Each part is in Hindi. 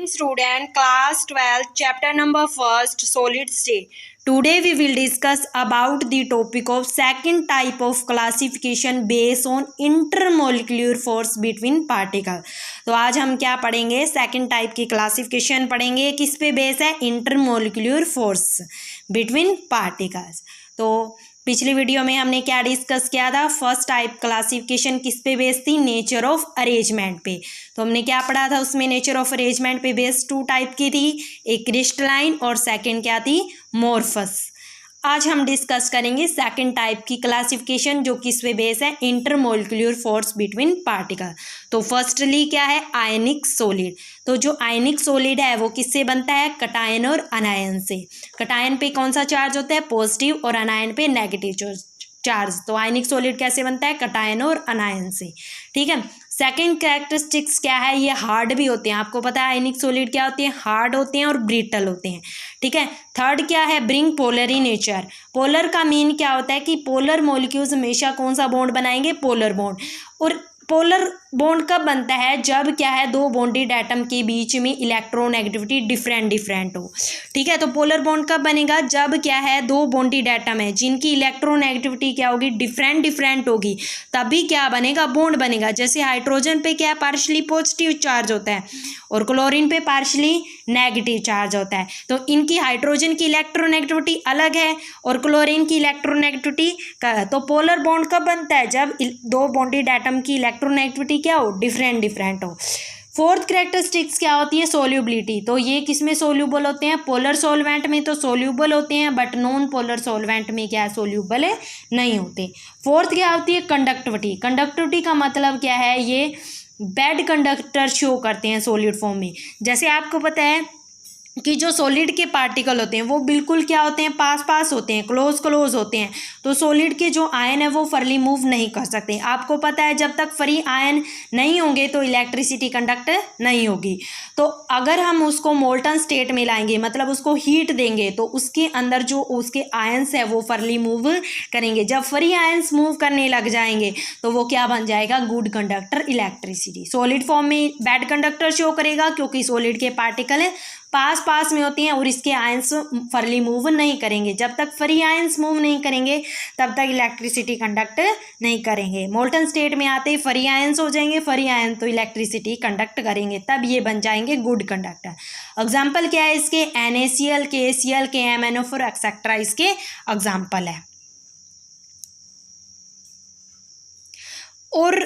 Morning student, class 12, chapter number 1st, solid state. Today we will discuss about the topic of second type of classification based on intermolecular force between particle. तो आज हम क्या पढ़ेंगे, सेकंड टाइप की क्लासिफिकेशन पढ़ेंगे। किस पे बेस है? Intermolecular force between particles. तो पिछली वीडियो में हमने क्या डिस्कस किया था? फर्स्ट टाइप क्लासिफिकेशन किस पे बेस थी? नेचर ऑफ अरेंजमेंट पे। तो हमने क्या पढ़ा था उसमें? नेचर ऑफ अरेंजमेंट पे बेस टू टाइप की थी, एक क्रिस्टलाइन और सेकंड क्या थी? मोर्फस। आज हम डिस्कस करेंगे सेकंड टाइप की क्लासिफिकेशन जो किस पे बेस है? Intermolecular force between particle. तो फर्स्टली क्या है? आयनिक सॉलिड। तो जो आयनिक सॉलिड है वो किससे बनता है? कटायन और अनायन से। कटायन पे कौन सा चार्ज होता है? पॉजिटिव, और अनायन पे नेगेटिव चार्ज। तो आयनिक सॉलिड कैसे बनता है? कटायन और अनायन से। ठीक है। सेकंड कैरेक्टरिस्टिक्स क्या है? ये हार्ड भी होते हैं। आपको पता है आयनिक सॉलिड क्या होते हैं? हार्ड होते हैं और ब्रिटल होते हैं। ठीक है। थर्ड क्या है? Bring polar in nature. Polar का मीन क्या होता है कि पोलर मॉलिक्यूल्स हमेशा कौन सा बॉन्ड बनाएंगे? Polar bond. और पोलर बॉन्ड कब बनता है? जब क्या है, दो बॉन्डेड एटम के बीच में इलेक्ट्रोनेगेटिविटी डिफरेंट हो। ठीक है। तो पोलर बॉन्ड कब बनेगा? जब क्या है, दो बॉन्डेड एटम है जिनकी इलेक्ट्रोनेगेटिविटी क्या होगी? डिफरेंट होगी, तभी क्या बनेगा? बॉन्ड बनेगा। जैसे हाइड्रोजन पे क्या है? पार्शली पॉजिटिव चार्ज होता है और क्लोरीन पे पार्शली नेगेटिव चार्ज होता है। तो इनकी हाइड्रोजन की इलेक्ट्रोनेगेटिविटी अलग है और क्लोरीन की इलेक्ट्रोनेगेटिविटी का। तो पोलर बॉन्ड कब बनता है? जब दो बॉन्डेड एटम की इलेक्ट्रोनेगेटिविटी क्या हो? डिफरेंट हो। फोर्थ कैरेक्टरिस्टिक्स क्या होती है? सोल्यूबिलिटी। तो ये किस में सोल्यूबल होते हैं? पोलर सॉल्वेंट में तो सोल्यूबल होते हैं, बट नॉन पोलर सॉल्वेंट में क्या है? सोल्यूबल नहीं होते। फोर्थ क्या होती है? कंडक्टिविटी। कंडक्टिविटी का मतलब क्या है? ये बैड कंडक्टर शो करते हैं सॉलिड फॉर्म में। जैसे आपको पता है कि जो सॉलिड के पार्टिकल होते हैं वो बिल्कुल क्या होते हैं? पास होते हैं, क्लोज होते हैं। तो सॉलिड के जो आयन है वो फर्ली मूव नहीं कर सकते। आपको पता है जब तक फ्री आयन नहीं होंगे तो इलेक्ट्रिसिटी कंडक्ट नहीं होगी। तो अगर हम उसको मोल्टन स्टेट में लाएंगे, मतलब उसको हीट देंगे, तो उसके अंदर जो उसके आयन्स है वो फर्ली मूव करेंगे। जब फ्री आयन्स मूव करने लग जाएंगे तो वो क्या बन जाएगा? Good conductor electricity. Solid form में बैड कंडक्टर शो करेगा क्योंकि सॉलिड के पार्टिकल पास में होते हैं और इसके आयंस फर्ली मूव नहीं करेंगे। जब तक फ्री आयंस मूव नहीं करेंगे तब तक इलेक्ट्रिसिटी कंडक्ट नहीं करेंगे। मोल्टन स्टेट में आते ही फ्री आयंस हो जाएंगे, फ्री आयन तो इलेक्ट्रिसिटी कंडक्ट करेंगे, तब ये बन जाएंगे गुड कंडक्टर। एग्जाम्पल क्या है इसके? NaCl, KCl, KMnO4 एक्सेट्रा इसके एग्जाम्पल है। और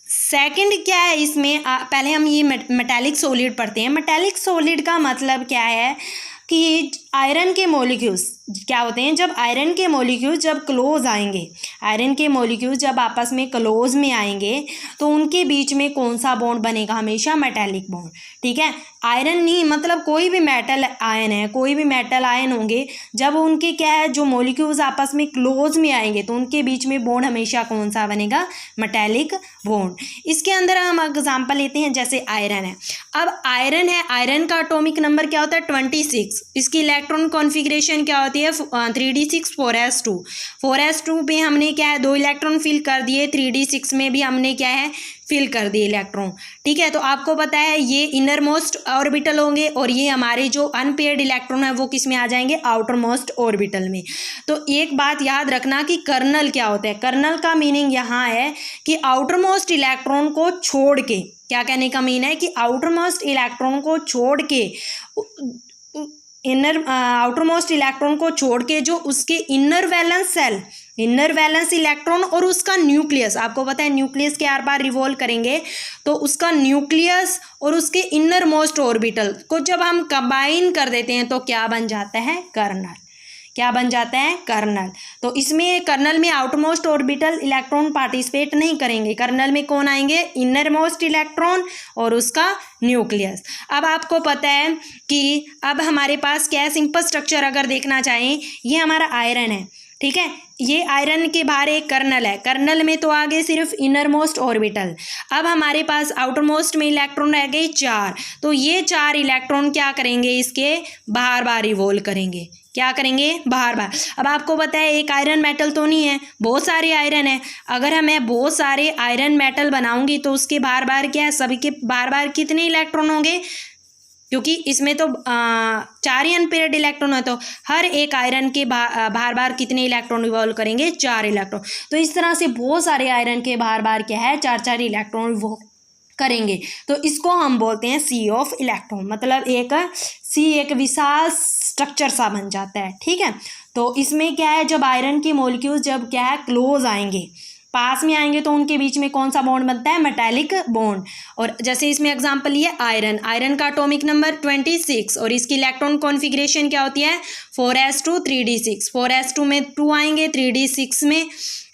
सेकंड क्या है इसमें? पहले हम ये मेटालिक सॉलिड पढ़ते हैं। मेटालिक सॉलिड का मतलब क्या है कि आयरन के मॉलिक्यूल्स क्या होते हैं? जब आयरन के मॉलिक्यूल्स जब क्लोज आएंगे, आयरन के मॉलिक्यूल्स जब आपस में क्लोज में आएंगे तो उनके बीच में कौन सा बॉन्ड बनेगा? हमेशा मेटालिक बॉन्ड। ठीक है। आयरन नहीं, मतलब कोई भी मेटल आयन है, कोई भी मेटल आयन होंगे, जब उनके क्या है, जो मॉलिक्यूल्स आपस में क्लोज में आएंगे तो उनके बीच में बॉन्ड हमेशा कौन सा बनेगा? Metallic bond. इसके अंदर हम एग्जाम्पल लेते हैं, जैसे आयरन है। अब आयरन है, आयरन का एटॉमिक नंबर क्या होता है? 26। इसकी इलेक्ट्रॉन कॉन्फ़िगरेशन क्या होती है? 3d6 4s2। 4s2 पे हमने क्या है? 2 इलेक्ट्रॉन फिल कर दिए। 3d6 में भी हमने क्या है? फिल कर दिए इलेक्ट्रॉन। ठीक है। तो आपको पता है ये इनर मोस्ट ऑर्बिटल होंगे और ये हमारे जो अनपेयर्ड इलेक्ट्रॉन है वो किस में आ जाएंगे? आउटर मोस्ट ऑर्बिटल में। तो एक बात याद रखना कि कर्नल क्या होता है? कर्नल का मीनिंग यहाँ है कि आउटर मोस्ट इलेक्ट्रॉन को छोड़ के, क्या कहने का मीन है कि आउटर मोस्ट इलेक्ट्रॉन को छोड़ के, इनर आउटर मोस्ट इलेक्ट्रॉन को छोड़ के जो उसके inner valence shell, inner valence electron और उसका न्यूक्लियस, आपको पता है न्यूक्लियस के आर पार रिवॉल्व करेंगे, तो उसका न्यूक्लियस और उसके इनर मोस्ट ऑर्बिटल को जब हम कंबाइन कर देते हैं तो क्या बन जाता है? कर्नल। क्या बन जाता है? कर्नल। तो इसमें कर्नल में outer most orbital electron participate नहीं करेंगे। कर्नल में कौन आएंगे? इनर मोस्ट इलेक्ट्रॉन और उसका न्यूक्लियस। अब आपको पता है कि अब हमारे पास क्या है? सिंपल स्ट्रक्चर अगर देखना चाहें, ये हमारा आयरन है। ठीक है। ये आयरन के बाहर एक कर्नल है, कर्नल में तो आगे सिर्फ इनर मोस्ट ऑर्बिटल। अब हमारे पास आउटर मोस्ट में इलेक्ट्रॉन रह गए 4। तो ये 4 इलेक्ट्रॉन क्या करेंगे? इसके बार रिवॉल्व करेंगे। क्या करेंगे? बार। अब आपको पता है एक आयरन मेटल तो नहीं है, बहुत सारे आयरन है। अगर मैं बहुत सारे आयरन मेटल बनाऊंगी तो उसके बार क्या है? सभी के बार कितने इलेक्ट्रॉन होंगे? क्योंकि इसमें तो 4 ही अनपेयर्ड इलेक्ट्रॉन है, तो हर एक आयरन के बार बार कितने इलेक्ट्रॉन रिवॉल्व करेंगे, 4 इलेक्ट्रॉन। तो इस तरह से बहुत सारे आयरन के बार बार क्या है, 4 इलेक्ट्रॉन रिवॉल्व करेंगे। तो इसको हम बोलते हैं सी ऑफ इलेक्ट्रॉन, मतलब एक विशाल स्ट्रक्चर सा बन जाता है। ठीक है, तो इसमें क्या है, जब आयरन के मॉलिक्यूल्स जब क्या है क्लोज आएंगे, पास में आएंगे, तो उनके बीच में कौन सा बॉन्ड बनता है, मेटालिक बॉन्ड। और जैसे इसमें एग्जांपल ये आयरन का एटॉमिक नंबर 26 और इसकी इलेक्ट्रॉन कॉन्फ़िगरेशन क्या होती है, 4s2 3d6। 4s2 में 2 आएंगे, 3d6 में।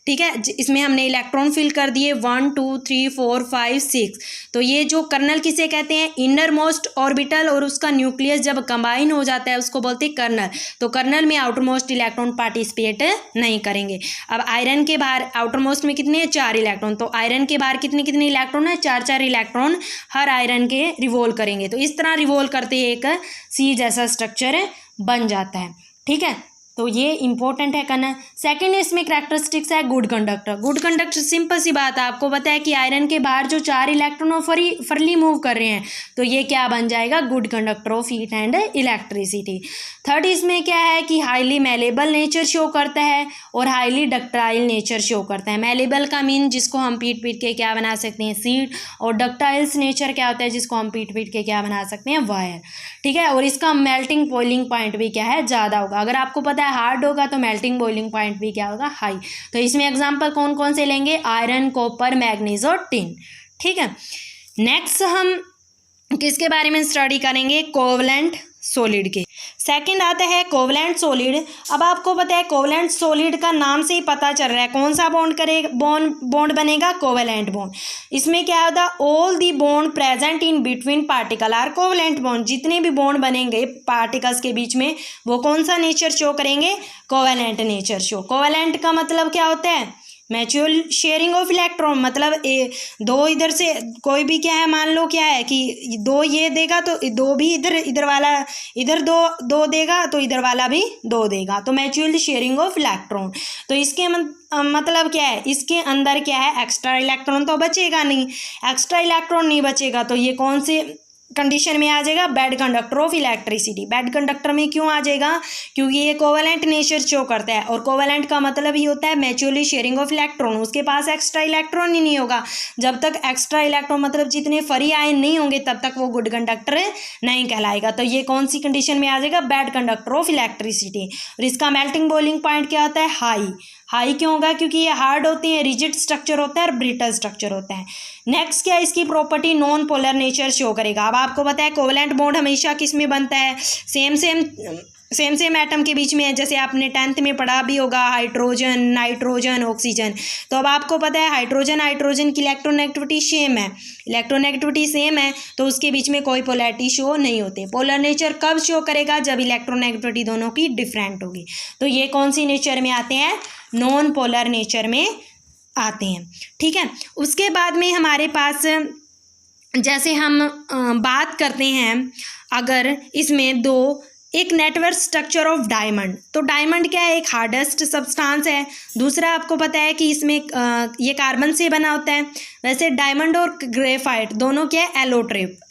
ठीक है, इसमें हमने इलेक्ट्रॉन फिल कर दिए 1 2 3 4 5 6। तो ये जो कर्नल किसे कहते हैं, इनर मोस्ट ऑर्बिटल और उसका न्यूक्लियस जब कंबाइन हो जाता है उसको बोलते हैं कर्नल। तो कर्नल में आउटर मोस्ट इलेक्ट्रॉन पार्टिसिपेट नहीं करेंगे। अब आयरन के बाहर आउटर मोस्ट में कितने हैं, 4 इलेक्ट्रॉन। तो आयरन के बाहर कितने कितने इलेक्ट्रॉन है, 4 इलेक्ट्रॉन हर आयरन के रिवॉल्व करेंगे। तो इस तरह रिवॉल्व करते एक सी जैसा स्ट्रक्चर बन जाता है। ठीक है, तो ये इंपॉर्टेंट है करना। सेकंड इसमें कैरेक्टरिस्टिक्स है good conductor. Good conductor simple सी बात है, आपको पता है कि आयरन के बाहर जो 4 इलेक्ट्रॉन फरली मूव कर रहे हैं, तो ये क्या बन जाएगा, good conductor of heat and electricity. Third इसमें क्या है कि हाईली मेलेबल नेचर शो करता है और हाईली डक्टाइल नेचर शो करता है। मेलेबल का मीन जिसको हम पीट के क्या बना सकते हैं, सीड, और डक्टाइल्स नेचर क्या होता है, जिसको हम पीट के क्या बना सकते हैं, वायर। ठीक है, और इसका मेल्टिंग बॉइलिंग पॉइंट भी क्या है, ज़्यादा होगा। अगर आपको पता है हार्ड होगा तो मेल्टिंग बॉइलिंग पॉइंट भी क्या होगा, हाई। तो इसमें एग्जांपल कौन कौन से लेंगे, आयरन, कॉपर, मैग्नीज और टिन। ठीक है, नेक्स्ट हम किसके बारे में स्टडी करेंगे, कोवलेंट सॉलिड के। सेकंड आता है कोवलेंट सॉलिड। अब आपको पता है कोवलेंट सॉलिड का नाम से ही पता चल रहा है कौन सा बॉन्ड बनेगा, कोवलेंट बॉन्ड। इसमें क्या होता है, all the bond present in between particle are covalent bond. जितने भी बॉन्ड बनेंगे पार्टिकल्स के बीच में वो कौन सा नेचर शो करेंगे, कोवलेंट नेचर शो। कोवलेंट का मतलब क्या होता है, म्यूचुअल शेयरिंग ऑफ इलेक्ट्रॉन। मतलब दो इधर से कोई भी क्या है, मान लो क्या है कि 2 ये देगा तो 2 भी इधर वाला इधर 2 देगा तो इधर वाला भी 2 देगा, तो म्यूचुअल शेयरिंग ऑफ इलेक्ट्रॉन। तो इसके मतलब क्या है, इसके अंदर क्या है, एक्स्ट्रा इलेक्ट्रॉन तो बचेगा नहीं। एक्स्ट्रा इलेक्ट्रॉन नहीं बचेगा तो ये कौन से कंडीशन में आ जाएगा, bad conductor of electricity. Bad conductor में क्यों आ जाएगा, क्योंकि ये कोवलेंट नेचर शो करता है, और कोवलेंट का मतलब ही होता है म्यूचुअली शेयरिंग ऑफ इलेक्ट्रॉन। उसके पास एक्स्ट्रा इलेक्ट्रॉन ही नहीं होगा। जब तक एक्स्ट्रा इलेक्ट्रॉन मतलब जितने फ्री आयन नहीं होंगे तब तक वो गुड कंडक्टर नहीं कहलाएगा। तो ये कौन सी कंडीशन में आ जाएगा, बैड कंडक्टर ऑफ इलेक्ट्रिसिटी। और इसका मेल्टिंग बॉइलिंग पॉइंट क्या होता है, हाई क्यों होगा, क्योंकि ये हार्ड होते हैं, रिजिड स्ट्रक्चर होता है और ब्रिटल स्ट्रक्चर होता है। नेक्स्ट क्या है, इसकी property non polar nature show करेगा। अब आपको पता है कोवलेंट बॉन्ड हमेशा किस में बनता है, सेम एटम के बीच में है। जैसे आपने 10th में पढ़ा भी होगा, हाइड्रोजन, नाइट्रोजन, ऑक्सीजन। तो अब आपको पता है हाइड्रोजन की इलेक्ट्रोनेगेटिविटी सेम है, तो उसके बीच में कोई पोलैरिटी शो नहीं होते। पोलर नेचर कब शो करेगा, जब इलेक्ट्रोनेगेटिविटी दोनों की डिफरेंट होगी। तो ये कौन सी नेचर में आते हैं, नॉन पोलर नेचर में आते हैं। ठीक है, उसके बाद में हमारे पास जैसे हम बात करते हैं, अगर इसमें एक नेटवर्क स्ट्रक्चर ऑफ डायमंड। तो डायमंड क्या है, एक हार्डेस्ट सब्सटेंस है। दूसरा आपको पता है कि इसमें ये कार्बन से बना होता है। वैसे डायमंड और ग्रेफाइट दोनों क्या है,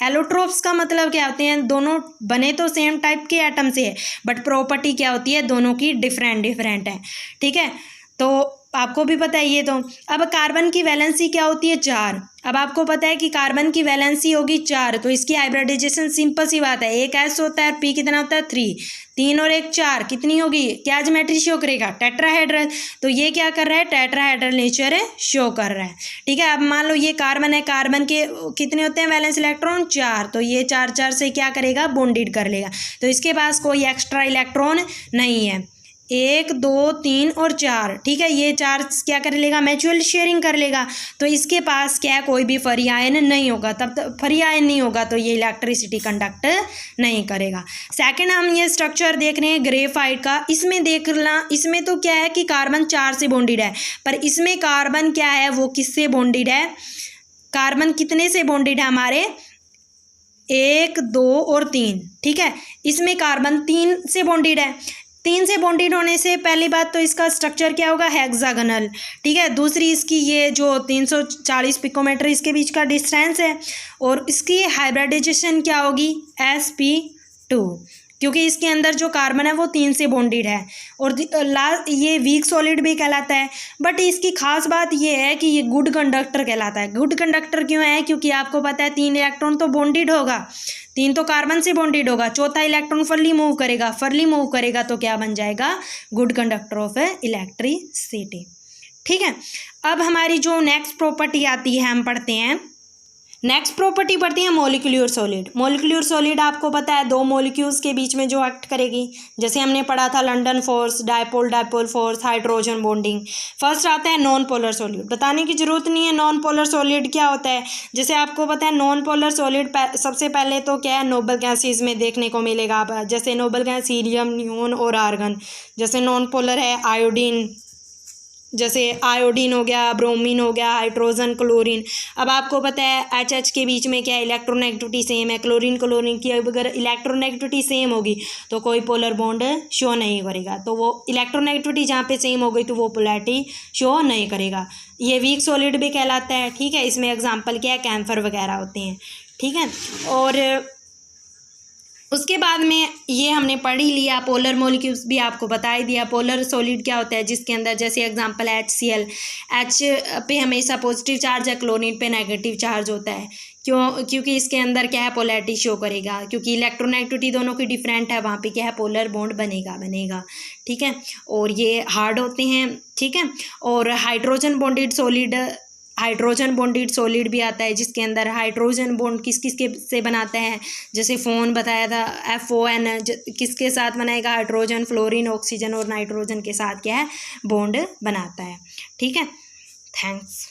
एलोट्रोप्स का मतलब क्या होते हैं, दोनों बने तो सेम टाइप के एटम से है बट प्रॉपर्टी क्या होती है, दोनों की डिफरेंट है। ठीक है, तो आपको भी पता है ये। तो अब कार्बन की वैलेंसी क्या होती है, 4। अब आपको पता है कि कार्बन की वैलेंसी होगी 4, तो इसकी हाइब्रिडाइजेशन सिंपल सी बात है, एक S होता है और P कितना होता है, 3। 3 और 1 4, कितनी होगी, क्या ज्योमेट्री शो करेगा, टेट्राहेड्रल। तो ये क्या कर रहा है, टेट्राहेड्रल नेचर शो कर रहा है। ठीक है, अब मान लो ये कार्बन है, कार्बन के कितने होते हैं वैलेंस इलेक्ट्रॉन, 4। तो ये 4 से क्या करेगा, बॉन्डेड कर लेगा। तो इसके पास कोई एक्स्ट्रा इलेक्ट्रॉन नहीं है। 1 2 3 और 4, ठीक है, ये 4 क्या कर लेगा, म्यूचुअल शेयरिंग कर लेगा। तो इसके पास क्या है, कोई भी फ्री आयन नहीं होगा। तब तक फ्री आयन नहीं होगा तो ये इलेक्ट्रिसिटी कंडक्ट नहीं करेगा। सेकंड हम ये स्ट्रक्चर देख रहे हैं ग्रेफाइट का। इसमें देखना, इसमें तो क्या है कि कार्बन 4 से बॉन्डेड है, पर इसमें कार्बन क्या है, वो किससे बॉन्डेड है, कार्बन कितने से बॉन्डेड है हमारे, 1 2 और 3। ठीक है, इसमें कार्बन 3 से बॉन्डेड है। 3 से बॉन्डेड होने से पहली बात तो इसका स्ट्रक्चर क्या होगा, हेक्सागोनल, ठीक है। दूसरी इसकी ये जो 340 पिकोमीटर इसके बीच का डिस्टेंस है, और इसकी हाइब्रिडाइजेशन क्या होगी, sp2, क्योंकि इसके अंदर जो कार्बन है वो 3 से बॉन्डेड है, और ये वीक सॉलिड भी कहलाता है। बट इसकी खास बात ये है कि ये गुड कंडक्टर कहलाता है। गुड कंडक्टर क्यों है, क्योंकि आपको पता है 3 इलेक्ट्रॉन तो बॉन्डेड होगा, 3 तो कार्बन से बॉन्डेड होगा, चौथा इलेक्ट्रॉन फर्ली मूव करेगा तो क्या बन जाएगा, गुड कंडक्टर ऑफ इलेक्ट्रिसिटी, ठीक है। अब हमारी जो नेक्स्ट प्रॉपर्टी आती है, हम पढ़ते हैं नेक्स्ट प्रॉपर्टी पढ़ते हैं मॉलिक्यूलर सॉलिड। मॉलिक्यूलर सॉलिड आपको पता है 2 मॉलिक्यूल्स के बीच में जो एक्ट करेगी, जैसे हमने पढ़ा था London force, dipole force, hydrogen bonding. First आता है नॉन पोलर सॉलिड। बताने की जरूरत नहीं है नॉन पोलर सॉलिड क्या होता है। जैसे आपको पता है नॉन पोलर सॉलिड सबसे पहले तो क्या है, नोबल गैसेज में देखने को मिलेगा। जैसे नोबल गैस हीलियम, नियोन और आर्गन। जैसे नॉन पोलर है आयोडीन, जैसे आयोडीन हो गया, ब्रोमीन हो गया, हाइड्रोजन, क्लोरीन। अब आपको पता है एच के बीच में क्या है, इलेक्ट्रोनेगेटिविटी सेम है। क्लोरीन की अगर इलेक्ट्रोनेगेटिविटी सेम होगी तो कोई पोलर बॉन्ड शो नहीं करेगा, तो वो इलेक्ट्रोनेगेटिविटी जहाँ पे सेम हो गई तो वो पोलैरिटी शो नहीं करेगा। ये वीक सॉलिड भी कहलाता है, ठीक है। इसमें एग्जाम्पल क्या है, कैम्फर वगैरह होते हैं, ठीक है। और उसके बाद में ये हमने पढ़ ही लिया, पोलर मॉलिक्यूल्स भी आपको बता ही दिया। पोलर सॉलिड क्या होता है, जिसके अंदर जैसे एग्जांपल है HCl, H पे हमेशा पॉजिटिव चार्ज है, क्लोरीन पे नेगेटिव चार्ज होता है। क्योंकि इसके अंदर क्या है, पोलैरिटी शो करेगा, क्योंकि इलेक्ट्रोनेगेटिविटी दोनों की डिफरेंट है, वहाँ पे क्या है, पोलर बॉन्ड बनेगा, ठीक है। और ये हार्ड होते हैं, ठीक है। और हाइड्रोजन बॉन्डेड सॉलिड भी आता है, जिसके अंदर हाइड्रोजन बॉन्ड किस के से बनाता है, जैसे फोन बताया था, FON किसके साथ बनाएगा, हाइड्रोजन, फ्लोरीन, ऑक्सीजन और नाइट्रोजन के साथ क्या है, बॉन्ड बनाता है, ठीक है। थैंक्स।